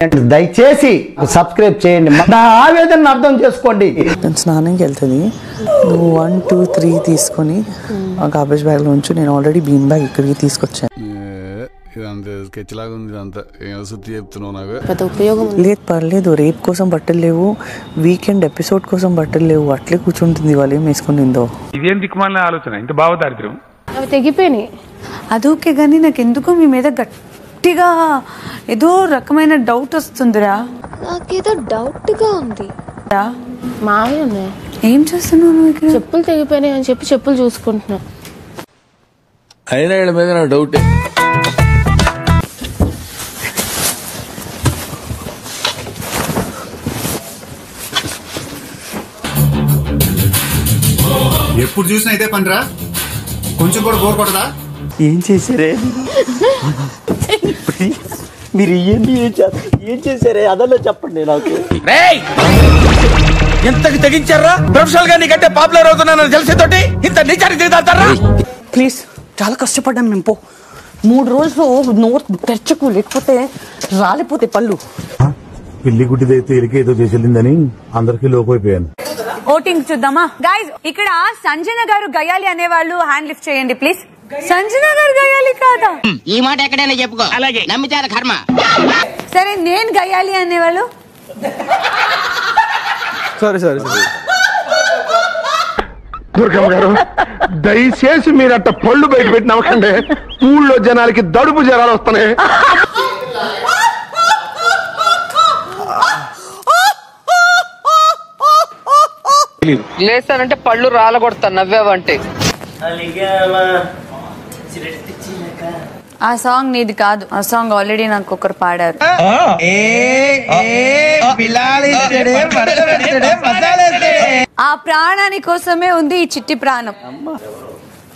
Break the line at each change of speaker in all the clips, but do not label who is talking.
దయచేసి సబ్స్క్రైబ్ చేయండి, నా ఆవేదనను అర్థం చేసుకోండి.
నేను స్నానంకి వెళ్తుంది, నువ్వు 1 2 3 తీసుకొని ఆ గార్బేజ్ బ్యాగ్లో ఉంచు. నేను ఆల్రెడీ బీన్ బ్యాగ్ ఇక్కడికి తీసుకొచ్చాను. లేదు పర్లేదు, రేప్ కోసం బట్టలు లేవు, వీకెండ్ ఎపిసోడ్ కోసం బట్టలు లేవు, అట్లే కూర్చుంటుంది. వాళ్ళు ఏం వేసుకునిందో.
ఇదేం దిక్కుమాలిన ఆలోచన, ఇంత భావదారిద్ర్యం.
అవి తెగిపోయినాయి.
అదోకే కానీ నాకు ఎందుకో మీ మీద గట్టిగా ఏదో రకమైన డౌట్ వస్తుందిరా.
నాకేదో డౌట్ గా ఉంది. మావయ్య
ఏం చేస్తున్నావు నువ్వు ఇక్కడ?
చెప్పులు తెగిపోయినాయి అని చెప్పి చెప్పులు చూసుకుంటున్నా.
అయినా వీళ్ళ మీద నా డౌటే.
ఎప్పుడు చూసినా అయితే పనిరా, కొంచెం కూడా బోర్ కొట్టదా?
ఏం చేశారే మీరు? ఏం చేశారే అదల్లో చెప్పండి నాకు.
ఎంతకి తెగించారా? ప్రొఫెషనల్ గా నీకంటే పాపులర్ అవుతున్నానని తెలిసేతోటి ఇంత నీచానికి దిగుతారా?
ప్లీజ్, చాలా కష్టపడ్డాను మేము. 3 రోజులు నోరు తెరచకు, లేకపోతే రాలిపోతే పళ్ళు.
పిల్లి గుడ్డిదైతే ఎలికి ఏదో చేసేళ్ళిందని అందరికీ లోపైపోయాను.
ఓటింగ్ చూద్దామా గైస్? ఇక్కడ సంజన గారు గయాలి అనేవాళ్ళు హ్యాండ్ లిఫ్ట్ చేయండి ప్లీజ్. సంజన గారు గయాలి కాదా?
ఈ మాట ఎక్కడైనా చెప్పుకో, అలాగే నమ్మితే కర్మ.
సరే, నేను గయాలి అనేవాళ్ళు.
సరే
దుర్గమ్మ గారు, దయచేసి మీరు అట్ట పళ్ళు బయట పెట్టి నవ్వకండి. ఊళ్ళో జనాలకి దడుపు జ్వరాలు వస్తున్నాయి.
లేస్తానంటే పళ్ళు రాలగొడతా నవ్వావంటే.
ఆ సాంగ్ నీది కాదు, ఆ సాంగ్ ఆల్రెడీ నాకు ఒకరు పాడారు. ఆ ప్రాణాని కోసమే ఉంది ఈ చిట్టి ప్రాణం.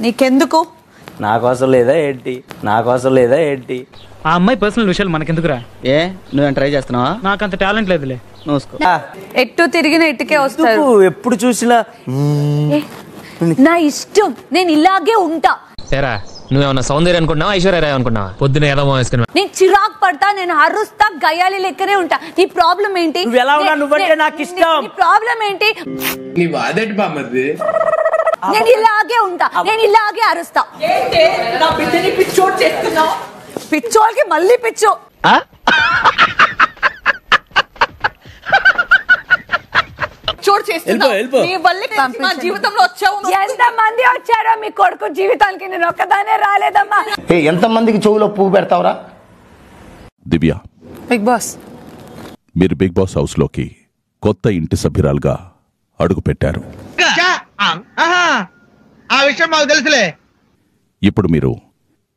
నీకెందుకు?
నా కోసం లేదా ఏంటి?
ఆ అమ్మాయి పర్సనల్ విషయాలు మనకెందుకురా?
ఏ నువ్వేం ట్రై చేస్తున్నావా?
నాకంత టాలెంట్ లేదులే.
ఎట్టు తిరిగిన ఇటుకే వస్తారు.
ఎప్పుడు చూసినా
నా ఇష్టం, నేను ఇలాగే ఉంటా.
నువ్వేమన్నా సౌందర్య అనుకున్నావా, ఐశ్వర్య రాయ్ అనుకున్నావా? పొద్దున ఏదో వేసుకున్నా.
నేను చిరాకు పడతా, నేను అరుస్తా, గయాలి లెక్కనే ఉంటా. నీ ప్రాబ్లం ఏంటి? నీ ప్రాబ్లం ఏంటి? నేను ఇలాగే ఉంటా, నేను ఇలాగే అరుస్తా. పిచ్చోళ్ళకి మళ్ళీ పిచ్చో. ఎంత మంది వచ్చారో మీ కొడుకు జీవితానికి, నేను ఒక్కదానే రాలేదమ్మా.
ఎంత మందికి చెవులో పువ్వు పెడతావురా?
దివ్య,
బిగ్ బాస్,
మీరు బిగ్ బాస్ హౌస్ లోకి కొత్త ఇంటి సభ్యురాలుగా అడుగు పెట్టారు.
ఆ విషయం మాకు తెలుసులే.
ఇప్పుడు మీరు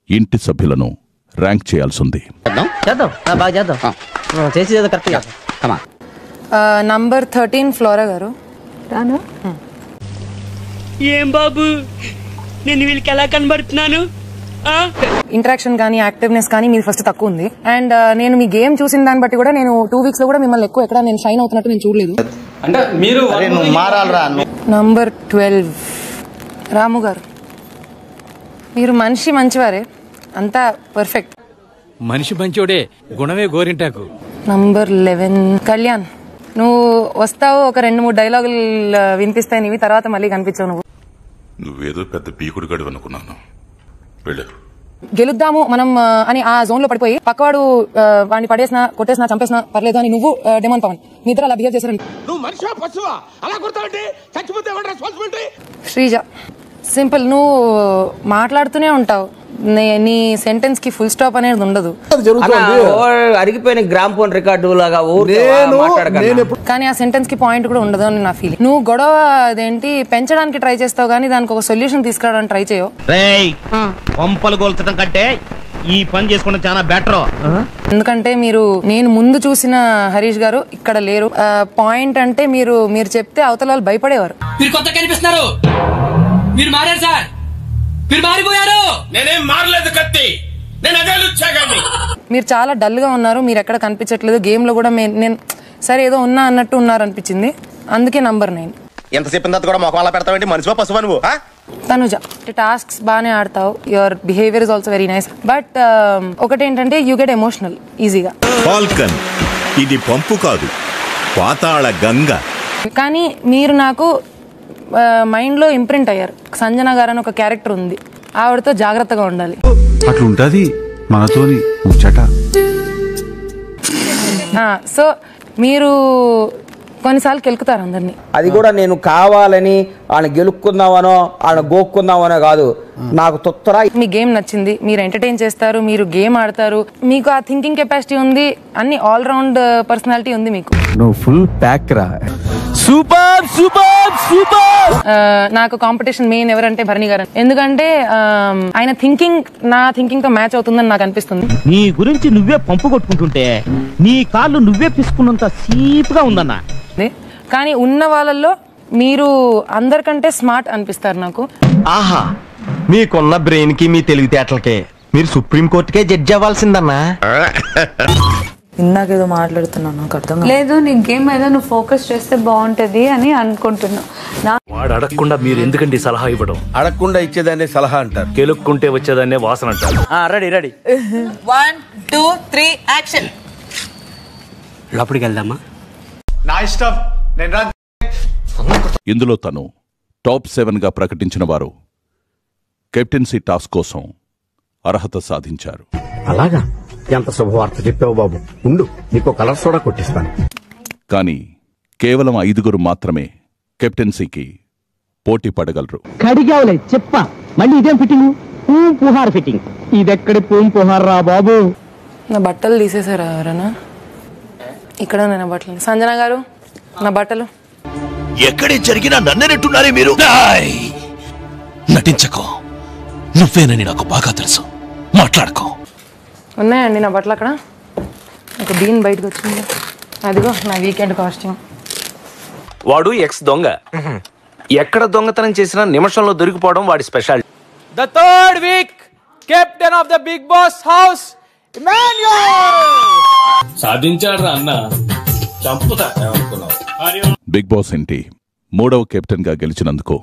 ఇంటి సభ్యులను ర్యాంక్ చేయాల్సింది.
నంబర్ 13 ఫ్లోరా గారు.
ఏం బాబు, నేను వీళ్ళకి ఎలా కనబడుతున్నాను?
ఇంటరాక్షన్ కానీ యాక్టివ్నెస్ కానీ మీది ఫస్ట్ తక్కువ ఉంది. అండ్ నేను మీ గేమ్ చూసిన దాన్ని బట్టి కూడా నేను 2 వీక్స్ లో కూడా మిమ్మల్ని ఎక్కువ ఎక్కడ నేను షైన్ అవుతున్నట్టు నేను చూడలేదు. నంబర్ 12 రాము గారు. మీరు మంచివారే, అంతా పర్ఫెక్ట్.
మనిషి మంచోడే, గుణమే గోరింటాకు.
నంబర్ 11 కళ్యాణ్. నువ్వు వస్తావు, ఒక 2-3 డైలాగులు వినిపిస్తాయి నీవి, తర్వాత మళ్ళీ కనిపించావు.
నువ్వేదో పెద్ద పీకుడు గడువు అనుకున్నాను.
గెలుద్దాము మనం అని ఆ జోన్ లో పడిపోయి పక్కవాడు వాడిని పడేసినా కొట్టేసినా చంపేసినా పర్లేదు అని నువ్వు డెమాన్ పవన్ మీ ఇద్దరు అలా బిహేవ్ చేశారు. శ్రీజ, సింపుల్, నువ్వు మాట్లాడుతూనే ఉంటావు, నీ సెంటెన్స్ కి ఫుల్ స్టాప్ అనేది ఉండదు.
అరిగిపోయిన గ్రామ్ ఫోన్ రికార్డు లాగా
కానీ ఆ సెంటెన్స్ కి పాయింట్ కూడా ఉండదు అని నా ఫీలింగ్. నువ్వు గొడవ అదేంటి పెంచడానికి ట్రై చేస్తావు కానీ దానికి ఒక సొల్యూషన్ తీసుకురావడానికి ట్రై చేయవు.
పంపలు గోల్చడం కంటే ఈ పని చేసుకోవడం చాలా బెటర్.
ఎందుకంటే నేను ముందు చూసిన హరీష్ గారు ఇక్కడ లేరు. పాయింట్ అంటే మీరు చెప్తే అవతల వాళ్ళు భయపడేవారు.
మీరు కొత్త కనిపిస్తున్నారు, మీరు మారారు సార్, మీరు మారిపోయారు.
నేనేం మారలేదు కత్తి, నేను అదే లుచ్చాగాని.
మీరు చాలా డల్ గా ఉన్నారు, మీరు ఎక్కడ కనిపించట్లేదు. గేమ్ లో కూడా నేను సరే ఏదో ఉన్నా అన్నట్టు ఉన్నారు అనిపించింది, అందుకే నంబర్ 9.
ఎంత చెప్పిన తర్వాత కూడా మొఖం అలా పెడతావేంటి? మనిషివా పశువా నువ్వు?
తనుజ, టాస్క్స్ బాగానే ఆడతావు, your behaviour is also very nice, but ఒకటేంటంటే యూ గెట్ ఎమోషనల్ ఈజీగా.
ఫాల్కన్ ఇది పంపు కాదు, పాతాళ గంగ. కానీ
మీరు నాకు మైండ్లో ఇంప్రింట్ అయ్యారు. సంజన గారు అని ఒక క్యారెక్టర్ ఉంది, ఆవిడతో జాగ్రత్తగా ఉండాలి.
అట్లుంటది మనతోని ముచ్చట.
సో మీరు కొన్నిసార్లు కెలుకుతారు అందరినీ.
అది కూడా నేను కావాలని ఆయన గెలుక్కుందామనో ఆయన గోక్కుందామనో కాదు, నాకు తొత్తరా.
మీ గేమ్ నచ్చింది, మీరు ఎంటర్టైన్ చేస్తారు, మీరు గేమ్ ఆడతారు, మీకు ఆ థింకింగ్ కెపాసిటీ ఉంది, అన్ని ఆల్ రౌండ్ పర్సనాలిటీ ఉంది మీకు.
నువ్వు ఫుల్ ప్యాక్ రా.
Super super super.
నాకు కాంపిటీషన్ మెయిన్ ఎవరంటే భరణి గారు, ఎందుకంటే ఆయన థింకింగ్ నా థింకింగ్ తో మ్యాచ్ అవుతుందని నాకు అనిపిస్తుంది.
నీ గురించి నువ్వే పంపు కొట్టుకుంటుంటే నీ కాళ్ళు నువ్వే పిసుకున్నంత సీప్ గా ఉందన్నా.
కానీ ఉన్న వాళ్ళల్లో మీరు అందరికంటే స్మార్ట్ అనిపిస్తారు నాకు.
ఆహా, మీకున్న బ్రెయిన్ కి మీ తెలివితేటలకే మీరు సుప్రీం కోర్టుకే జడ్జి అవ్వాల్సిందన్నా.
ఇందాకేదో మాట్లాడుతున్నాను, నాకు అర్థం
లేదు. నీ గేమ్ మీద నువ్వు ఫోకస్ చేస్తే బాగుంటది అని అనుకుంటున్నావు.
వాడు అడగకుండా మీరు ఎందుకండి సలహా ఇవ్వడం?
అడగకుండా ఇచ్చేదాన్ని సలహా అంటారు,
కెలుక్కుంటే వచ్చేదాన్నే వాసన అంటారు.
Ready ready
1 2 3 action.
లోపలికి వెళ్దామా?
నా ఇష్టం.
ఇందులో తను టాప్ 7 గా ప్రకటించిన వారు కెప్టెన్సీ టాస్క్ కోసం అర్హత సాధించారు.
అలాగా? ఎంత శుభవార్త చెప్పావు బాబు. ఉండు, నీకు కలర్ సోడా కొట్టిస్తాను.
కానీ కేవలం 5 మాత్రమే కెప్టెన్సీకి పోటీ పడగలరు.
కడిగావులే చెప్ప, మళ్ళీ ఇదేం ఫిట్టింగ్? పుహార్ ఫిట్టింగ్. ఇదెక్కడి పుహార్ రా బాబు.
నా బట్టలు తీసేసారా ఎవరన్నా? ఇక్కడ నా బట్టలు. సంజన గారు, నా బట్టలు.
ఎక్కడే జరిగినా నన్నెట్టున్నారే మీరు. నటించకో, నువ్వేనని నాకు బాగా తెలుసు. మాట్లాడుకో.
ఉన్నాయండి నా బట్టలు అక్కడ. ఒక బీన్ బయటకు వచ్చింది, అదిగో నా వీకెండ్ కాస్ట్యూమ్.
వాడు ఎక్స్ దొంగ, ఎక్కడ దొంగతనం చేసినా నిమిషంలో దొరికిపోవడం వాడి speciality.
The third week captain of the big boss house Emmanuel సాధించాడు అన్న. చంపుతా అనుకున్నావు.
బిగ్ బాస్ ఇంటి 3వ కెప్టెన్ గా గెలిచినందుకు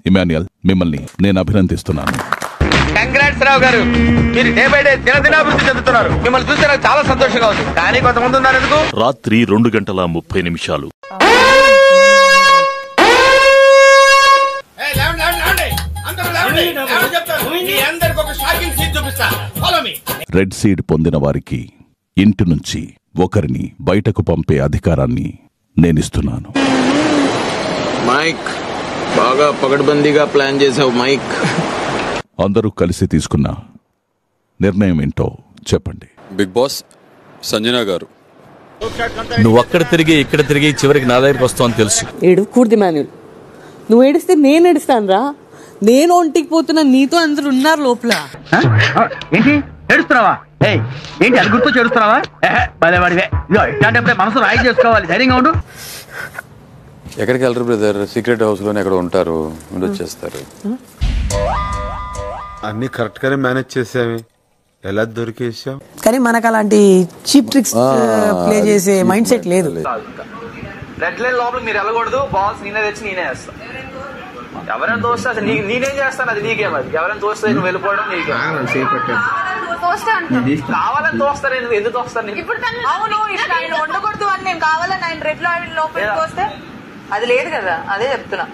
ఇమాన్యుయల్ మిమ్మల్ని నేను అభినందిస్తున్నాను.
కంగ్రాట్స్ రావు గారు, మీరు డే బై డే దినదినాభివృద్ధి చెందుతున్నారు. మిమ్మల్ని చూస్తే నాకు చాలా సంతోషంగా ఉంది. కానీ కొంతమంది ఉన్నారు ఎందుకు.
రాత్రి 2:30 రెడ్ సీడ్ పొందిన వారికి ఇంటి నుంచి ఒకరిని బయటకు పంపే అధికారాన్ని నేనిస్తున్నాను.
మైక్, బాగా పగడ్బందీగా ప్లాన్ చేసావు మైక్.
అందరూ కలిసి తీసుకున్న నిర్ణయం ఏంటో చెప్పండి.
బిగ్ బాస్ సంజన గారు,
నువ్వు అక్కడ తిరిగి ఇక్కడ తిరిగి చివరికి నా దగ్గరికి వస్తావని తెలుసు.
ఏడు కూర్ది మాన్యుల్, నువ్వు ఏడిస్తే నేను ఏడుస్తాను రా. నేను ఒంటికి పోతున్నా, నీతో అందరు ఉన్నారు లోపల.
ఏంటి ఏడుస్తున్నావా? ఏంటి అది గుర్తు చేడుస్తున్నావా? పదేవాడివే. ఇదో ఇట్లాంటప్పుడే మనసు రాయి చేసుకోవాలి. ధైర్యంగా ఉండు.
ఎక్కడికి వెళ్ళరు బ్రదర్, సీక్రెట్ హౌస్ లోనే ఎక్కడ ఉంటారు, వచ్చేస్తారు.
అన్ని కరెక్ట్ గానే మేనేజ్ చేసామే, ఎలా దొరికేసాం.
కానీ మనకు అలాంటి చీప్ ట్రిక్స్ ప్లే చేసే మైండ్ సెట్ లేదు.
రెడ్ లైన్ లోపల మీరు వెళ్ళకూడదు. బాల్స్ నేనే తెచ్చి నేనే వేస్తా. ఎవరైనా తోస్తే అసలు నేనేం చేస్తాను, అది నీకేం. అది ఎవరైనా తోస్తే నువ్వు వెళ్ళిపోవడం నీకే. కావాలని తోస్తాను, ఎందుకు తోస్తాను?
ఉండకూడదు అని నేను కావాలని ఆయన రెడ్ లైన్ లోపలికి తోస్తే అది లేదు కదా. అదే చెప్తున్నా.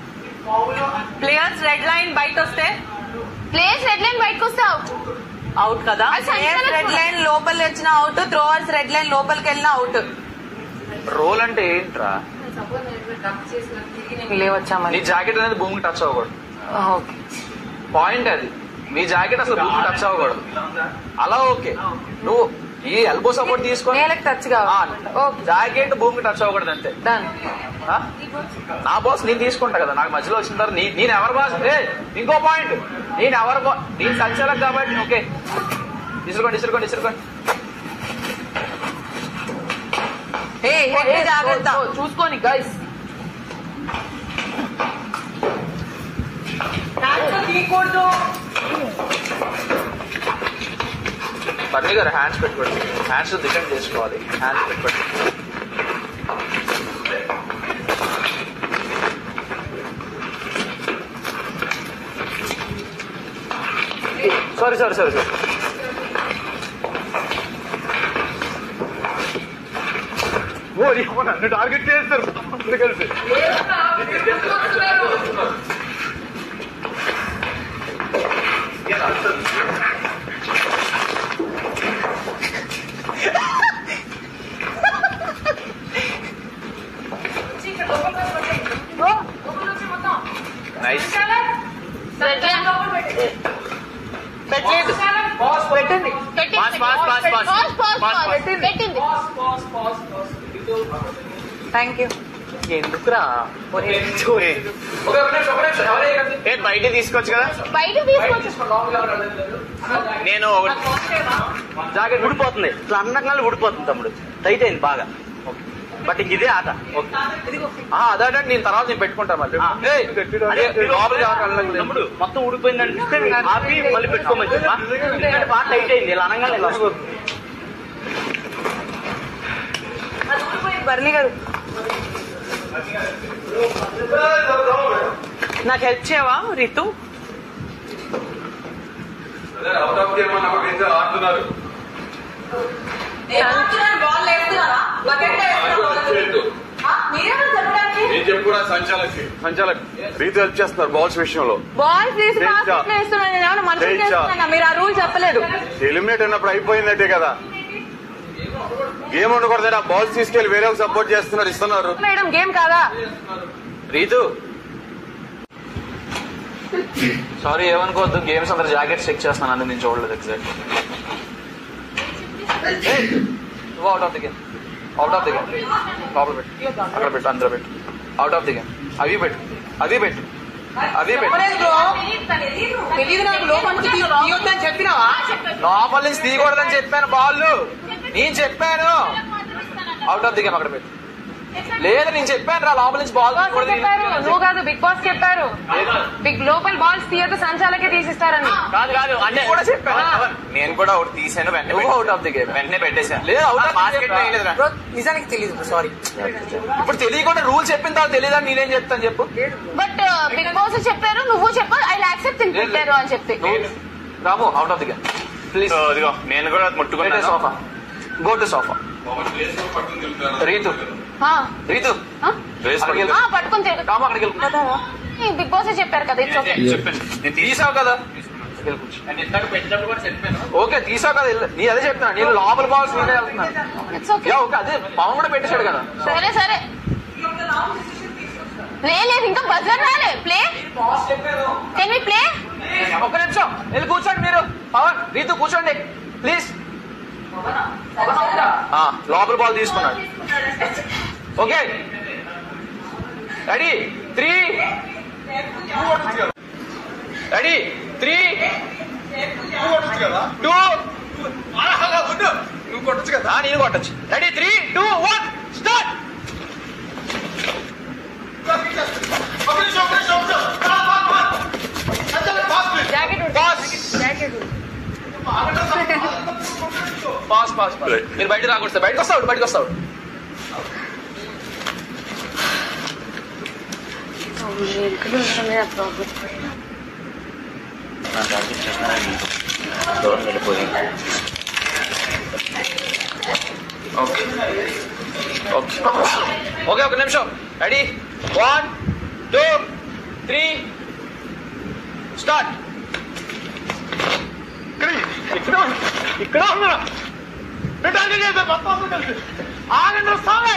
ప్లేయర్స్ రెడ్ లైన్ బయట వస్తే అవుట్ కదా. రెడ్ లైన్ లోపలికి వచ్చిన అవుట్, థ్రోవర్స్ రెడ్ లైన్ లోపలికి వెళ్ళిన అవుట్.
రోల్ అంటే ఏంట్రా? నీ జాకెట్ అనేది భూమికి టచ్ అవ్వకూడదు. పాయింట్ అది. నీ జాకెట్ అసలు భూమికి టచ్ అవ్వకూడదు. అలా ఓకే. నువ్వు ఈ ఎల్బో సపోర్ట్ తీసుకొని జాకెట్ భూమికి టచ్ అవ్వకూడదు అంతే. నా బాస్ నేను తీసుకుంటా కదా, నాకు మధ్యలో వచ్చిన తర్వాత నేను ఎవరు బాస్. ఇంకో పాయింట్, నేను ఎవరు నేను సంచాలక్ కాబట్టి ఓకే. ఇసురుకోండి ఇసురుకోండి ఇసురుకోండి. చూసుకోండి గైస్. పర్ణి గారు హ్యాండ్స్ పెట్టుకోండి. హ్యాండ్స్ డిఫెండ్ చేసుకోవాలి. హ్యాండ్స్ పెట్టుకోండి. సారీ సారీ సారీ సారీ నన్ను టార్గెట్ చేస్తారు కలిసి
నైస్
థ్యాంక్ యూ.
ఎందుకురా బయట తీసుకోవచ్చు కదా. నేను జాకెట్ ఊడిపోతుంది ఇట్లా అన్నకాలు ఊడిపోతుంది తమ్ముడు. టైట్ అయింది బాగా. బట్ ఇంక ఇదే ఆట. అదే నేను తర్వాత నేను పెట్టుకుంటాను మళ్ళీ. తమ్ముడు మొత్తం ఊడిపోయిందంటే ఆపి మళ్ళీ పెట్టుకోమని బాగా టైట్ అయింది ఇలా అనగానే
బర్లీ గారు నాకు హెల్ప్ చేయవా రితు?
సంచాలక్ రీతి హెల్ప్ చేస్తున్నారు బాల్స్ విషయంలో.
బాల్స్ తీసి మీరు ఆ రూల్ చెప్పలేదు.
ఎలిమినేట్ అయినప్పుడు అయిపోయిందంటే కదా. గేమ్ ఉండకూడదు. బాల్స్ తీసుకెళ్లి వేరే సపోర్ట్ చేస్తున్నారు, ఇస్తున్నారు.
మేడం గేమ్ కాదా?
రీతు సారీ ఏమనుకోవద్దు. గేమ్స్ అందరు జాకెట్స్ చెక్ చేస్తాను అందుకు నేను చూడలేదు. Exact out of the game. Out of the game. లోపల పెట్టు, అక్కడ పెట్టు, అందరూ పెట్టు. Out of the game. అవి పెట్టు, అది పెట్టు, అది పెట్టు. లోపల నుంచి తీయకూడదని చెప్పాను. బాల్ నేను చెప్పాను. అవుట్ ఆఫ్ ది గేమ్ అక్కడ పెట్టు. లేదు నేను చెప్పాను రా లోపల నుంచి బాల్
నువ్వు కాదు బిగ్ బాస్ చెప్పారు. బిగ్ లోపల బాల్స్ తీయదు సంచాలకే తీసిస్తారని.
కాదు కాదు అంటే కూడా చెప్పాను. నేను కూడా ఒకటి తీసాను. వెంటనే అవుట్ ఆఫ్ ది గేమ్ వెంటనే పెట్టేశాను. లేదు నిజానికి తెలియదు. సారీ ఇప్పుడు తెలియకుండా రూల్ చెప్పిన తర్వాత తెలియదని నేనేం చెప్తాను చెప్పు.
బట్ బిగ్ బాస్ చెప్పారు, నువ్వు చెప్పావు ఐ యాక్సెప్ట్ పెట్టారు అని చెప్పి.
Ramu out of the game please. ఇదిగో నేను కూడా ముట్టుకున్నా. Sofa go to sofa. Ritu Ritu
పట్టుకుని
అక్కడికి
బిగ్ బాస్ చెప్పారు కదా.
చెప్పాను నేను తీసావు కదా. ఓకే తీసావు కదా. నీ అదే చెప్తున్నా. నేను లోపల బాల్స్ నేనే వెళ్తున్నాను. ఓకే అదే పవన్ కూడా పెట్టేశాడు కదా.
సరే సరే లేదు ఇంకా బజర్ రాలే. Play can we play?
ఒక్క నిమిషం వెళ్ళి కూర్చోండి మీరు. పవన్ రీతు కూర్చోండి ప్లీజ్. లోపల బాల్ తీసుకున్నాడు. ఓకే రెడీ 3 రెడీ 3 2 నువ్వు కొట్టచ్చు కదా. నేను కొట్టచ్చు. Ready 3 2 1 start. పాస్ పాస్ మీరు బయట రాకూడదు. బయటకు వస్తాడు, బయటకు వస్తాడు. ఓకే ఓకే ఓకే ఒక నిమిషం. Ready 1 2 3 start. ఇక్కడ ఉన్నా ఆగండి వస్తావే.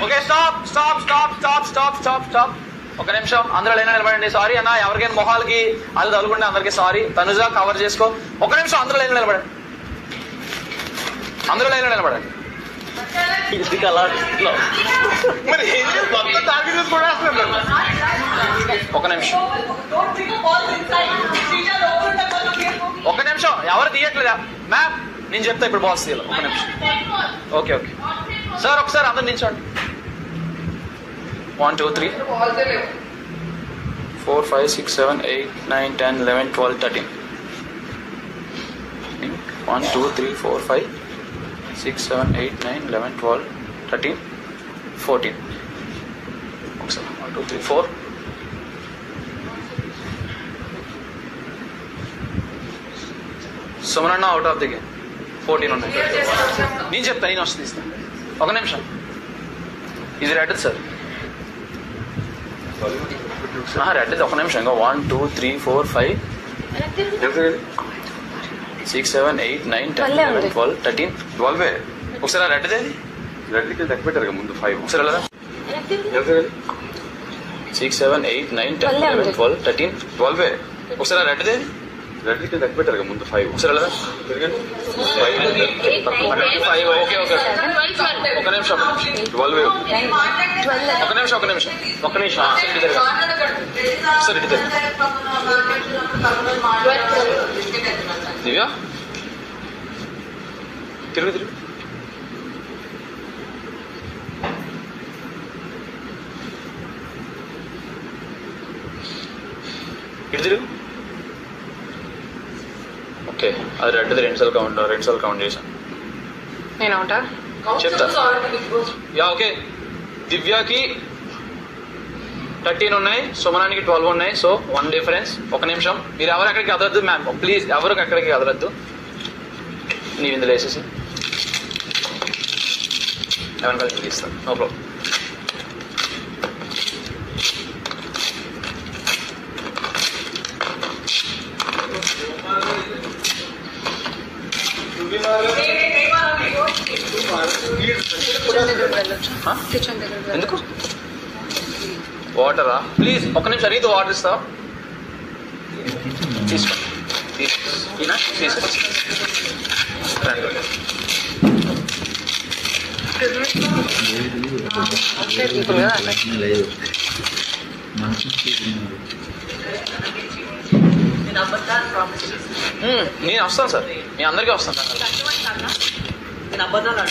Okay stop stop stop stop stop stop stop. ఒక నిమిషం అందరూ లైన్ నిలబడండి. సారీ అన్న ఎవరికైనా మొహాలకి అది తగులుకుంటే అందరికీ సారీ. తనుజా కవర్ చేసుకో. ఒక నిమిషం అందరూ లైన్ నిలబడండి. అందరూ లైన్ నిలబడండి. ఒక నిమిషం ఒక నిమిషం ఎవరు తీయట్లేదా మ్యామ్? నేను చెప్తా ఇప్పుడు బాల్స్ తీయాలి. ఒక నిమిషం. ఓకే ఓకే సార్ ఒకసారి అందరు నిల్చోండి. 1 2 3 4 5 6 7 8 9 10 11 12 13 1 2 3 4 5 6, 7, 8, 9, 11, 12, 13, 14. ఒకసారి 1, 2, 3, 4. సుమనన్న అవుట్ ఆఫ్ ది గేమ్. 14 ఉన్నాయి. నేను చెప్తాను, నేను వస్తుంది ఇస్తాను. ఒక నిమిషం. ఇది రెడ్ సార్. రెడ్ ఒక నిమిషం. ఇంకా 1, 2, 3, 4, 5, 6, 7, 8, 9, 10, 11, 12, 13, 12. ఒకసారి రెడ్దే రెడ్కి లెక్క పెట్టారు ముందు 5. ఒకసారి వెళ్ళరా. 6, 7, 8, 9, 10, 11, 12, 13, 12. ఒకసారి రెడ్దే రెడ్కి లెక్క పెట్టారు ముందు 5. ఒకసారి వెళ్ళరా. 5. Okay okay. ఒక నిమిషం. 12. ఒక నిమిషం ఒక నిమిషం ఒక నిమిషం. సార్ ఇటు దివ్య తిరుగు తిరుగు. ఇటు తిరుగు. ఓకే, అది రెడ్ది 2 సార్లు కౌంట్ చేశాను.
నేను అవుటా
చెప్తా. Yeah okay. దివ్యాకి 13 ఉన్నాయి, సుమనానికి 12 ఉన్నాయి. So 1 difference. ఒక నిమిషం. మీరు ఎవరు అక్కడికి కదలద్దు మ్యామ్, ప్లీజ్. ఎవరికి అక్కడికి కదలద్దు. నీవు ఇందులో వేసేసి ఎవరిని కలిసి తీస్తాను. No problem. ఎందుకు వాటరా? ప్లీజ్ ఒక నిమిషం. అడిగితే వాటర్ ఇస్తావా? తీసుకో తీసుకో. నేను వస్తాను సార్, మీ అందరికీ వస్తాను.
నేను అబద్ధాలు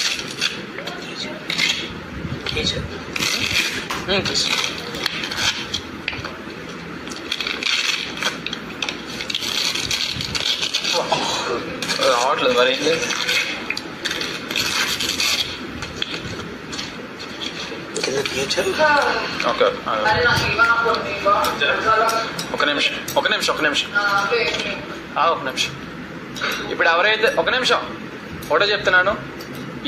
రావట్లేదు మరి ఏంటి? ఓకే ఒక నిమిషం. ఇప్పుడు ఎవరైతే ఒక నిమిషం ఒకటే చెప్తున్నాను,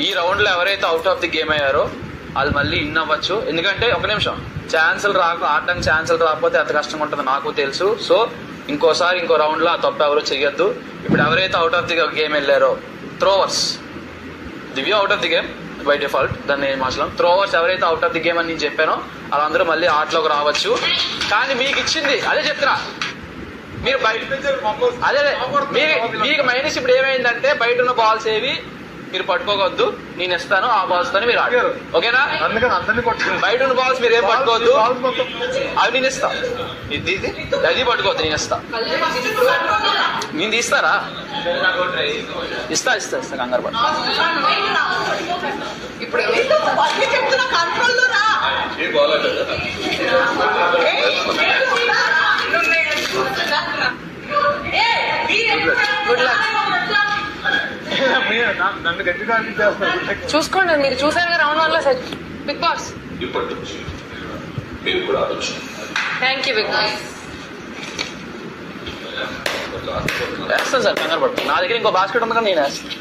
ఈ రౌండ్ లో ఎవరైతే అవుట్ ఆఫ్ ది గేమ్ అయ్యారో వాళ్ళు మళ్ళీ ఇన్ అవ్వచ్చు. ఎందుకంటే ఒక నిమిషం ఆడడానికి ఛాన్సులు రాకపోతే ఎంత కష్టంగా ఉంటుందో నాకు తెలుసు. సో ఇంకోసారి ఇంకో రౌండ్ లో ఆ తప్పు ఎవరు చెయ్యొద్దు. ఇప్పుడు ఎవరైతే అవుట్ ఆఫ్ ది గేమ్ వెళ్ళారో throwers, Divya out of the game by default, దాన్ని ఏం మార్చలేం. త్రోవర్స్ ఎవరైతే అవుట్ ఆఫ్ ది గేమ్ అని నేను చెప్పానో వాళ్ళందరూ మళ్ళీ ఆటలోకి రావచ్చు. కానీ మీకు ఇచ్చింది అదే చెప్తున్నా, మీరు బయట అదే మీకు మైనస్ ఇప్పుడు ఏమైందంటే బయట ఉన్న బాల్స్ ఏవి మీరు పట్టుకోవద్దు. నేను ఇస్తాను ఆ బాల్స్ తోనే మీరు ఆడారు. ఓకేనా? బయట ఉన్న బాల్స్ మీరు ఏం పట్టుకోవద్దు, అవి నేను ఇస్తా. అది పట్టుకోవద్దు, నేను ఇస్తా. నేను తీస్తారా? ఇస్తా కంగారు పడ.
చూసుకోండి, మీరు చూసారుగా రౌండ్ 1 లో big boss. Thank you big boss.
వేస్తాను సార్, కంగారు పడుతుంది. నా దగ్గర ఇంకో బాస్కెట్ ఉంది కానీ నేను వేస్తాను.